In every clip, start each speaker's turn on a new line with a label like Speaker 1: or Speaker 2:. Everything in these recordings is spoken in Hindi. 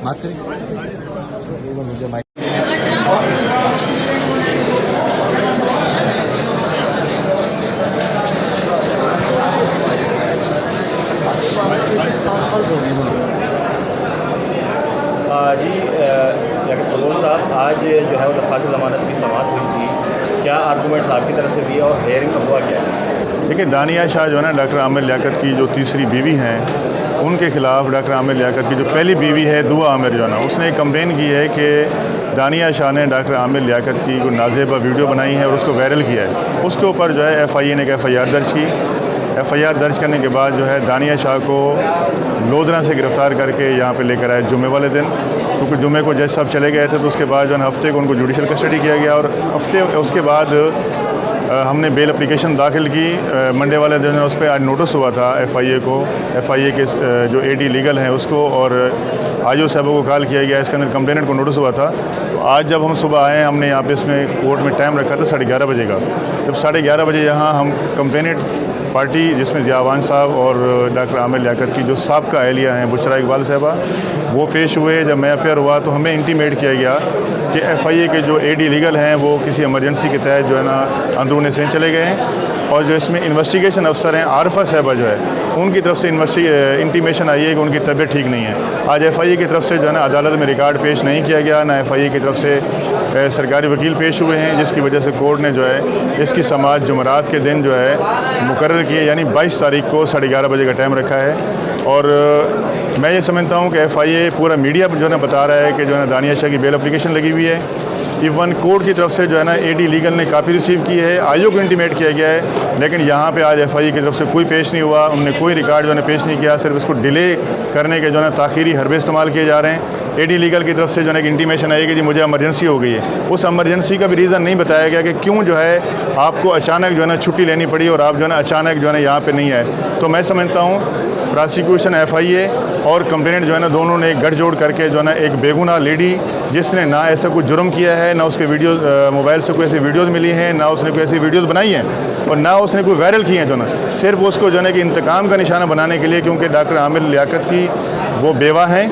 Speaker 1: बात करें मुझे माइक
Speaker 2: जी फजल साहब, आज जो है वो दरख्वास्त ज़मानत की समाअत हुई थी, क्या आर्गूमेंट्स आपकी तरफ से दिए और हेयरिंग का हुआ क्या है?
Speaker 3: देखिए, दानिया शाह जो है ना, डॉक्टर आमिर लियाकत की जो तीसरी बीवी हैं, उनके ख़िलाफ़ डॉक्टर आमिर लियाकत की जो पहली बीवी है दुआ आमिर जो है ना, उसने एक कंप्लेन की है कि दानिया शाह ने डॉक्टर आमिर लियाकत की कोई नाज़ेबा वीडियो बनाई है और उसको वायरल किया है। उसके ऊपर जो है FIA ने एक FIR दर्ज की। FIR दर्ज करने के बाद जो है दानिया शाह को लोधरा से गिरफ़्तार करके यहाँ पे लेकर आए जुम्मे वाले दिन, क्योंकि जुम्मे को जज साहब चले गए थे, तो उसके बाद जो है हफ्ते को उनको जुडिशल कस्टडी किया गया और हफ्ते उसके बाद हमने बेल एप्लीकेशन दाखिल की। मंडे वाले दिन उस पर आज नोटिस हुआ था FIA को, FIA के जो AD लीगल हैं उसको और IO साहबों को कॉल किया गया। इसके अंदर कंप्लेनेंट को नोटिस हुआ था। तो आज जब हम सुबह आए, हमने यहाँ पे इसमें कोर्ट में टाइम रखा था 11:30 बजे का। जब 11:30 बजे यहाँ हम कंप्लेनेंट पार्टी, जिसमें ज़ियावान साहब और डॉक्टर आमिर लियाकत की जो साबका अहलिया हैं बुशरा इकबाल साहबा, वो पेश हुए। जब मैं अफेयर हुआ तो हमें इंटीमेट किया गया कि FIA के जो AD लीगल हैं वो किसी इमरजेंसी के तहत जो है ना अंदरूनी सेन चले गए हैं, और जो इसमें इन्वेस्टिगेशन अफसर हैं आरफा साहबा जो है, उनकी तरफ से इंटीमेशन आई है कि उनकी तबीयत ठीक नहीं है। आज FIA की तरफ से जो है ना अदालत में रिकॉर्ड पेश नहीं किया गया, ना FIA की तरफ से सरकारी वकील पेश हुए हैं, जिसकी वजह से कोर्ट ने जो है इसकी समाअत जुमेरात के दिन जो है मुकर्रर किए, यानी 22 तारीख को 11:30 बजे का टाइम रखा है। और मैं ये समझता हूँ कि FIA पूरा मीडिया जो है ना बता रहा है कि जो है ना दानिया शाह की बेल एप्लीकेशन लगी हुई है। इवन कोर्ट की तरफ से जो है ना AD लीगल ने कापी रिसीव की है, IO को इंटीमेट किया गया है, लेकिन यहाँ पे आज FIA की तरफ से कोई पेश नहीं हुआ। उन्होंने कोई रिकॉर्ड जो है पेश नहीं किया, सिर्फ इसको डिले करने के जो है ना ताख़ीरी हरबे इस्तेमाल किए जा रहे हैं। AD लीगल की तरफ से जो है एक इंटीमेशन आई कि जी मुझे इमरजेंसी हो गई है। उस इमरजेंसी का भी रीज़न नहीं बताया गया कि क्यों जो है आपको अचानक जो है ना छुट्टी लेनी पड़ी और आप जो है ना अचानक जो है ना यहाँ पर नहीं आए। तो मैं समझता हूँ प्रोसिक्यूशन FIA और कंप्लेनेंट जो है ना दोनों ने गठजोड़ करके जो है ना एक बेगुनाह लेडी, जिसने ना ऐसा कोई जुर्म किया है, ना उसके वीडियो मोबाइल से कोई ऐसी वीडियोस मिली हैं, ना उसने कोई ऐसी वीडियोस बनाई हैं और ना उसने कोई वायरल की हैं, जो ना सिर्फ उसको जो है ना कि इंतकाम का निशाना बनाने के लिए, क्योंकि डॉक्टर आमिर लियाकत की वो बेवा हैं,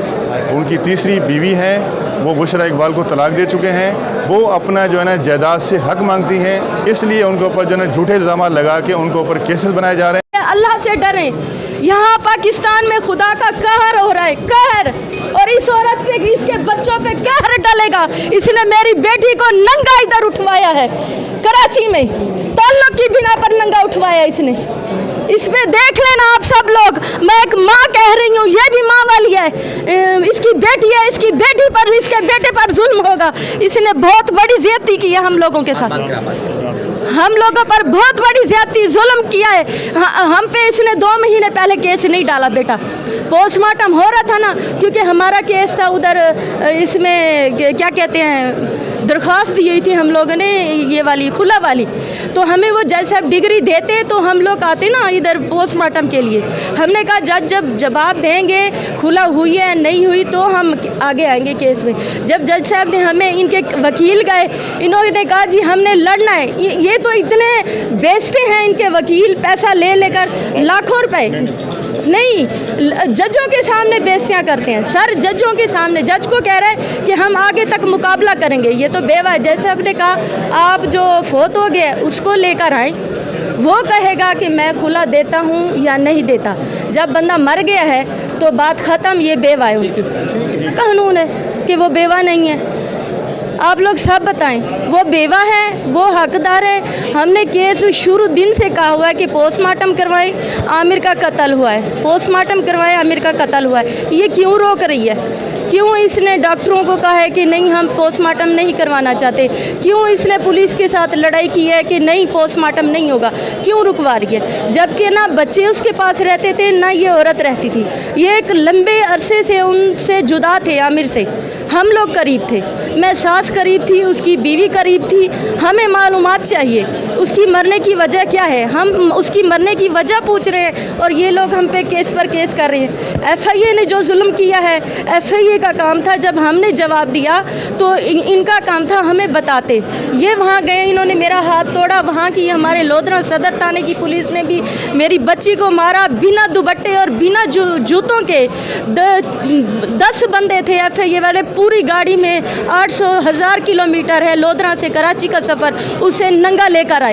Speaker 3: उनकी तीसरी बीवी हैं, वो बुशरा इकबाल को तलाक दे चुके हैं, वो अपना जो है ना जायदाद से हक मांगती हैं, इसलिए उनके ऊपर जो है ना झूठे इल्ज़ाम लगा के उनके ऊपर केसेस बनाए जा रहे हैं।
Speaker 4: अल्लाह से डरें। यहाँ पाकिस्तान में खुदा का कहर हो रहा है, कहर, और इस औरत पे, इसके बच्चों पे कहर डलेगा। इसने मेरी बेटी को नंगा इधर उठवाया है, कराची में ताल्लुक की बिना पर नंगा उठवाया इसने। इसमें देख लेना आप सब लोग, मैं एक माँ कह रही हूँ, ये भी माँ वाली है, इसकी बेटी है, इसकी बेटी पर, इसके बेटे पर जुल्म होगा। इसने बहुत बड़ी ज्यादती की है हम लोगों के साथ, हम लोगों पर बहुत बड़ी ज्यादती जुल्म किया है। हम पे इसने 2 महीने पहले केस नहीं डाला बेटा, पोस्टमार्टम हो रहा था ना, क्योंकि हमारा केस था उधर, इसमें क्या कहते हैं, दरख्वास्त दी हुई थी हम लोगों ने, ये वाली खुला वाली, तो हमें वो जज साहब डिग्री देते तो हम लोग आते ना इधर पोस्टमार्टम के लिए। हमने कहा जज जब जवाब देंगे खुला हुई है नहीं हुई तो हम आगे आएंगे केस में। जब जज साहब ने हमें, इनके वकील गए, इन्होंने कहा जी हमने लड़ना है। ये तो इतने बेचते हैं इनके वकील, पैसा ले लेकर लाखों रुपए, नहीं जजों के सामने बेइज्जतियां करते हैं सर, जजों के सामने। जज को कह रहे हैं कि हम आगे तक मुकाबला करेंगे, ये तो बेवा है। जैसे आपने कहा आप जो फोत हो गया उसको लेकर आए, वो कहेगा कि मैं खुला देता हूँ या नहीं देता। जब बंदा मर गया है तो बात ख़त्म, ये बेवा है, उनकी कानून है कि वो बेवा नहीं है। आप लोग सब बताएं, वो बेवा है, वो हकदार है। हमने केस शुरू दिन से कहा हुआ है कि पोस्टमार्टम करवाए, आमिर का कत्ल हुआ है, पोस्टमार्टम करवाए, आमिर का कत्ल हुआ है। ये क्यों रोक रही है? क्यों इसने डॉक्टरों को कहा है कि नहीं हम पोस्टमार्टम नहीं करवाना चाहते? क्यों इसने पुलिस के साथ लड़ाई की है कि नहीं पोस्टमार्टम नहीं होगा? क्यों रुकवा रही है? जबकि ना बच्चे उसके पास रहते थे ना ये औरत रहती थी। ये एक लंबे अरसे से उनसे जुदा थे, आमिर से हम लोग करीब थे। मैं सास करीब थी, उसकी बीवी करीब थी। हमें मालूमात चाहिए उसकी मरने की वजह क्या है। हम उसकी मरने की वजह पूछ रहे हैं और ये लोग हम पे केस पर केस कर रहे हैं। FIA ने जो जुल्म किया है, FIA का काम था, जब हमने जवाब दिया तो इनका काम था हमें बताते। ये वहाँ गए, इन्होंने मेरा हाथ तोड़ा। वहाँ की हमारे लोधरा सदर थाने की पुलिस ने भी मेरी बच्ची को मारा बिना दुपट्टे और बिना जूतों के। 10 बंदे थे FIA वाले, पूरी गाड़ी में 800,000 किलोमीटर है लोधरा से कराची का सफ़र, उसे नंगा लेकर आए।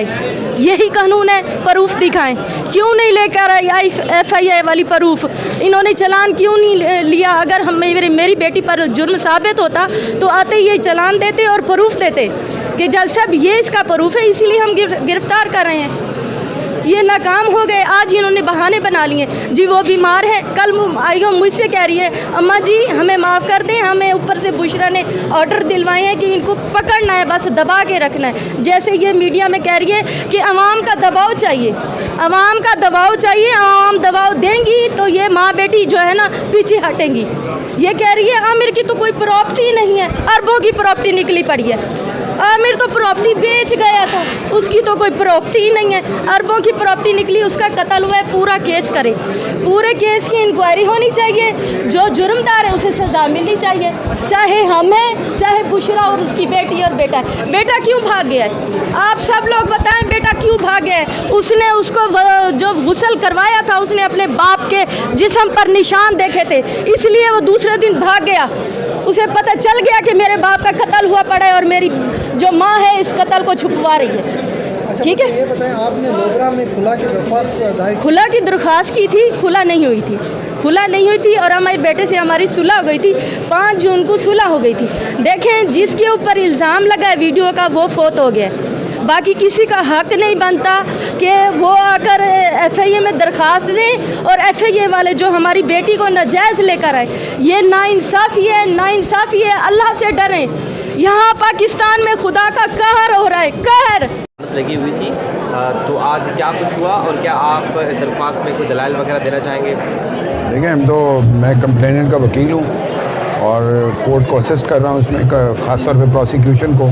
Speaker 4: यही कानून है, प्रूफ दिखाएं। क्यों नहीं लेकर आई FIA वाली प्रूफ? इन्होंने चालान क्यों नहीं लिया? अगर हम मेरी बेटी पर जुर्म साबित होता तो आते ही ये चालान देते और प्रूफ देते कि जज साहब ये इसका प्रूफ है, इसीलिए हम गिरफ्तार कर रहे हैं। ये नाकाम हो गए। आज इन्होंने बहाने बना लिए जी, वो बीमार है। कल आइयो मुझसे कह रही है अम्मा जी हमें माफ़ कर दें, हमें ऊपर से बुशरा ने ऑर्डर दिलवाए हैं कि इनको पकड़ना है, बस दबा के रखना है। जैसे ये मीडिया में कह रही है कि अवाम का दबाव चाहिए, अवाम का दबाव चाहिए, अवाम दबाव देंगी तो ये माँ बेटी जो है ना पीछे हटेंगी। ये कह रही है आमिर की तो कोई प्रॉपर्टी नहीं है, अरबों की प्रॉपर्टी निकली पड़ी है। आमिर तो प्रॉपर्टी बेच गया था, उसकी तो कोई प्रॉपर्टी ही नहीं है, अरबों की प्रॉपर्टी निकली, उसका कत्ल हुआ है। पूरा केस करे, पूरे केस की इंक्वायरी होनी चाहिए। जो जुर्मदार है उसे सज़ा मिलनी चाहिए, चाहे हम हैं चाहे बुशरा और उसकी बेटी और बेटा है। बेटा क्यों भाग गया है? आप सब लोग बताएं, बेटा क्यों भाग गया है? उसने उसको जो गुस्ल करवाया था, उसने अपने बाप के जिस्म पर निशान देखे थे, इसलिए वो दूसरे दिन भाग गया। उसे पता चल गया कि मेरे बाप का कत्ल हुआ पड़ा है और मेरी जो माँ है इस कत्ल को छुपवा रही है। ठीक है,
Speaker 1: ये बताएं, आपने लोधरा में खुला की दरख्वास्त
Speaker 4: खुला की दरख्वास्त की थी, खुला नहीं हुई थी, खुला नहीं हुई थी और हमारे बेटे से हमारी सुलह हो गई थी। 5 जून को सुलह हो गई थी। देखें, जिसके ऊपर इल्ज़ाम लगा है वीडियो का वो फोत हो गया। बाकी किसी का हक नहीं बनता कि वो आकर FIA में दरख्वास्त दें और FIA वाले जो हमारी बेटी को नाजायज़ लेकर आए। ये नाइंसाफ़ी है, नाइंसाफ़ी है। अल्लाह से डरें। यहाँ पाकिस्तान में खुदा का कहर हो रहा है, कहर
Speaker 5: लगी हुई थी। तो आज क्या कुछ हुआ और क्या आप दरख्वास्त में कोई दलाइल वगैरह देना चाहेंगे?
Speaker 6: देखिए, मैं कंप्लेनेंट का वकील हूँ और कोर्ट को असिस्ट कर रहा हूँ उसमें, ख़ासतौर पे प्रोसिक्यूशन को।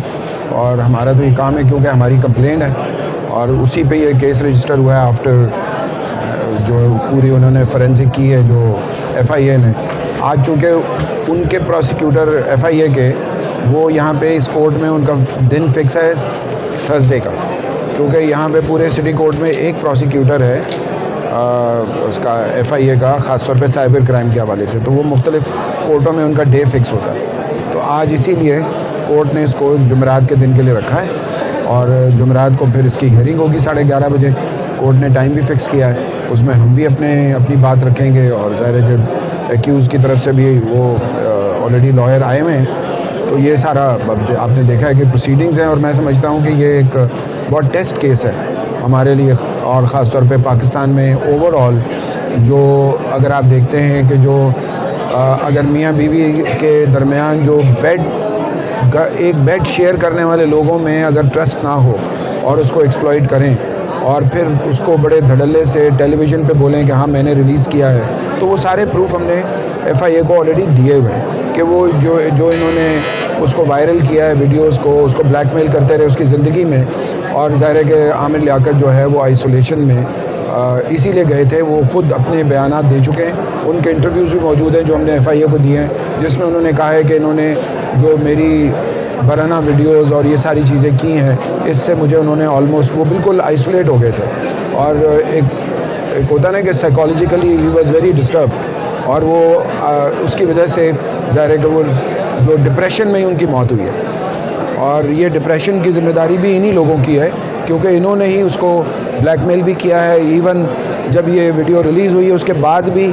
Speaker 6: और हमारा तो ये काम है क्योंकि हमारी कंप्लेंट है और उसी पे ये केस रजिस्टर हुआ है आफ्टर जो पूरी उन्होंने फोरेंसिक की है जो FIA ने। आज चूँकि उनके प्रोसिक्यूटर FIA के वो यहाँ पे इस कोर्ट में उनका दिन फिक्स है थर्सडे का, क्योंकि यहाँ पे पूरे सिटी कोर्ट में एक प्रोसिक्यूटर है उसका FIA का, ख़ासतौर पे साइबर क्राइम के हवाले से। तो वो मुख्तलिफ़ कोर्टों में उनका डे फिक्स होता है। तो आज इसीलिए कोर्ट ने इसको जुमेरात के दिन के लिए रखा है और जुमेरात को फिर इसकी हियरिंग होगी 11:30 बजे। कोर्ट ने टाइम भी फिक्स किया है, उसमें हम भी अपनी बात रखेंगे और ज़ाहिर है कि एक्यूज़ की तरफ से भी वो ऑलरेडी लॉयर आए हुए हैं। तो ये सारा आपने देखा है कि प्रोसीडिंग्स हैं और मैं समझता हूँ कि ये एक बहुत टेस्ट केस है हमारे लिए और ख़ास तौर पे पाकिस्तान में ओवरऑल। जो अगर आप देखते हैं कि जो अगर मियाँ बीवी के दरमियान जो एक बेड शेयर करने वाले लोगों में अगर ट्रस्ट ना हो और उसको एक्सप्लॉइट करें और फिर उसको बड़े धड़ल्ले से टेलीविज़न पे बोलें कि हाँ मैंने रिलीज़ किया है, तो वो सारे प्रूफ हमने FIA को ऑलरेडी दिए हुए हैं कि वो जो इन्होंने उसको वायरल किया है वीडियोस को, उसको ब्लैकमेल करते रहे उसकी ज़िंदगी में। और ज़ाहिर है कि आमिर लियाकत जो है वो आइसोलेशन में इसीलिए गए थे। वो ख़ुद अपने बयानात दे चुके हैं, उनके इंटरव्यूज़ भी मौजूद हैं जो हमने FIA को दिए हैं, जिसमें उन्होंने कहा है कि इन्होंने जो मेरी बराना वीडियोस और ये सारी चीज़ें की हैं, इससे मुझे उन्होंने ऑलमोस्ट वो बिल्कुल आइसोलेट हो गए थे और एक होता ना कि psychologically he was very disturb और वो उसकी वजह से ज़ाहिर है कि वो जो डिप्रेशन में ही उनकी मौत हुई है। और ये डिप्रेशन की ज़िम्मेदारी भी इन्हीं लोगों की है क्योंकि इन्होंने ही उसको ब्लैकमेल भी किया है। इवन जब ये वीडियो रिलीज़ हुई है उसके बाद भी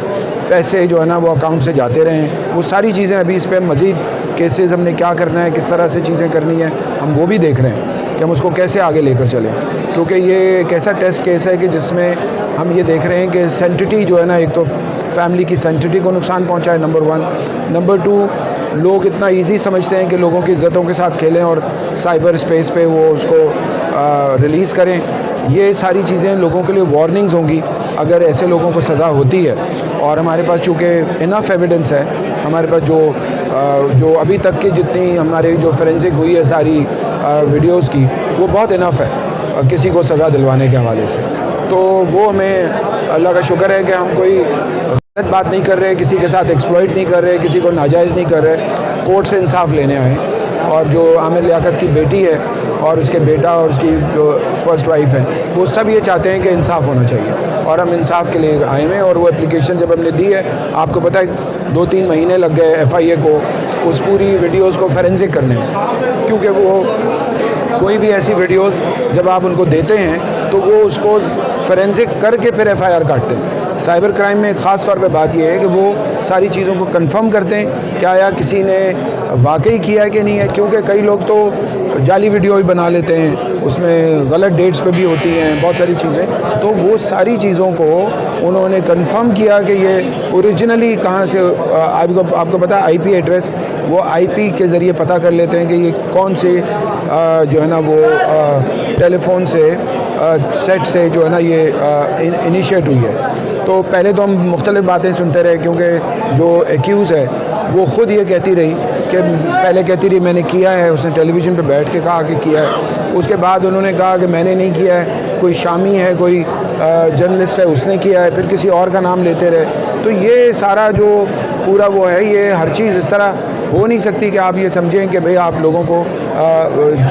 Speaker 6: पैसे जो है ना वो अकाउंट से जाते रहे हैं। वो सारी चीज़ें अभी इस पर मज़ीद केसेस हमने क्या करना है, किस तरह से चीज़ें करनी है, हम वो भी देख रहे हैं कि हम उसको कैसे आगे लेकर चलें, क्योंकि ये एक ऐसा टेस्ट केस है कि जिसमें हम ये देख रहे हैं कि सेंटिटी जो है ना, एक तो फैमिली की सेंटिटी को नुकसान पहुंचा है, नंबर 1। नंबर 2, लोग इतना इजी समझते हैं कि लोगों की इज़्ज़तों के साथ खेलें और साइबर स्पेस पे वो उसको रिलीज़ करें। ये सारी चीज़ें लोगों के लिए वार्निंग्स होंगी अगर ऐसे लोगों को सज़ा होती है। और हमारे पास चूँकि इनफ एविडेंस है हमारे पास जो अभी तक की जितनी हमारी जो फोरेंसिक हुई है सारी वीडियोस की, वो बहुत इनफ है किसी को सज़ा दिलवाने के हवाले से। तो वो हमें अल्लाह का शुक्र है कि हम कोई गलत बात नहीं कर रहे, किसी के साथ एक्सप्लॉइट नहीं कर रहे, किसी को नाजायज़ नहीं कर रहे, कोर्ट से इंसाफ लेने आए। और जो आमिर लियाकत की बेटी है और उसके बेटा और उसकी जो फर्स्ट वाइफ है, वो सब ये चाहते हैं कि इंसाफ होना चाहिए और हम इंसाफ के लिए आए हैं। और वो एप्लीकेशन जब हमने दी है, आपको पता है 2-3 महीने लग गए FIA को उस पूरी वीडियोज़ को फोरेंसिक करने में, क्योंकि वो कोई भी ऐसी वीडियोज़ जब आप उनको देते हैं तो वो उसको फोरेंसिक करके फिर FIR काटते हैं। साइबर क्राइम में ख़ास तौर पे बात यह है कि वो सारी चीज़ों को कंफर्म करते हैं क्या या किसी ने वाकई किया है कि नहीं है, क्योंकि कई लोग तो जाली वीडियो भी बना लेते हैं, उसमें गलत डेट्स पे भी होती हैं बहुत सारी चीज़ें। तो वो सारी चीज़ों को उन्होंने कंफर्म किया कि ये ओरिजिनली कहाँ से, आपको पता है IP एड्रेस, वो IP के ज़रिए पता कर लेते हैं कि ये कौन से जो है ना वो टेलीफोन से सेट से जो है ना ये इनिशिएट हुई है। तो पहले तो हम मुख्तलिफ़ बातें सुनते रहे, क्योंकि जो एक्यूज़ है वो ख़ुद ये कहती रही कि पहले कहती रही मैंने किया है, उसने टेलीविज़न पे बैठ के कहा कि किया है। उसके बाद उन्होंने कहा कि मैंने नहीं किया है, कोई शामी है, कोई जर्नलिस्ट है, उसने किया है, फिर किसी और का नाम लेते रहे। तो ये सारा जो पूरा वो है, ये हर चीज़ इस तरह हो नहीं सकती कि आप ये समझें कि भाई आप लोगों को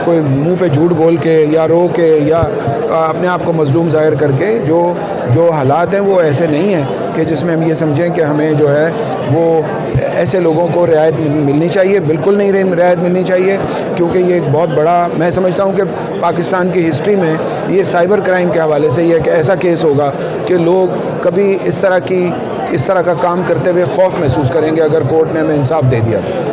Speaker 6: कोई मुंह पे झूठ बोल के या रो के या अपने आप को मजलूम ज़ाहिर करके जो हालात हैं वो ऐसे नहीं हैं कि जिसमें हम ये समझें कि हमें जो है वो ऐसे लोगों को रियायत मिलनी चाहिए। बिल्कुल नहीं रियायत मिलनी चाहिए, क्योंकि ये एक बहुत बड़ा, मैं समझता हूँ कि पाकिस्तान की हिस्ट्री में ये साइबर क्राइम के हवाले से ये एक ऐसा केस होगा कि लोग कभी इस तरह का काम करते हुए खौफ महसूस करेंगे अगर कोर्ट ने हमें इंसाफ दे दिया तो।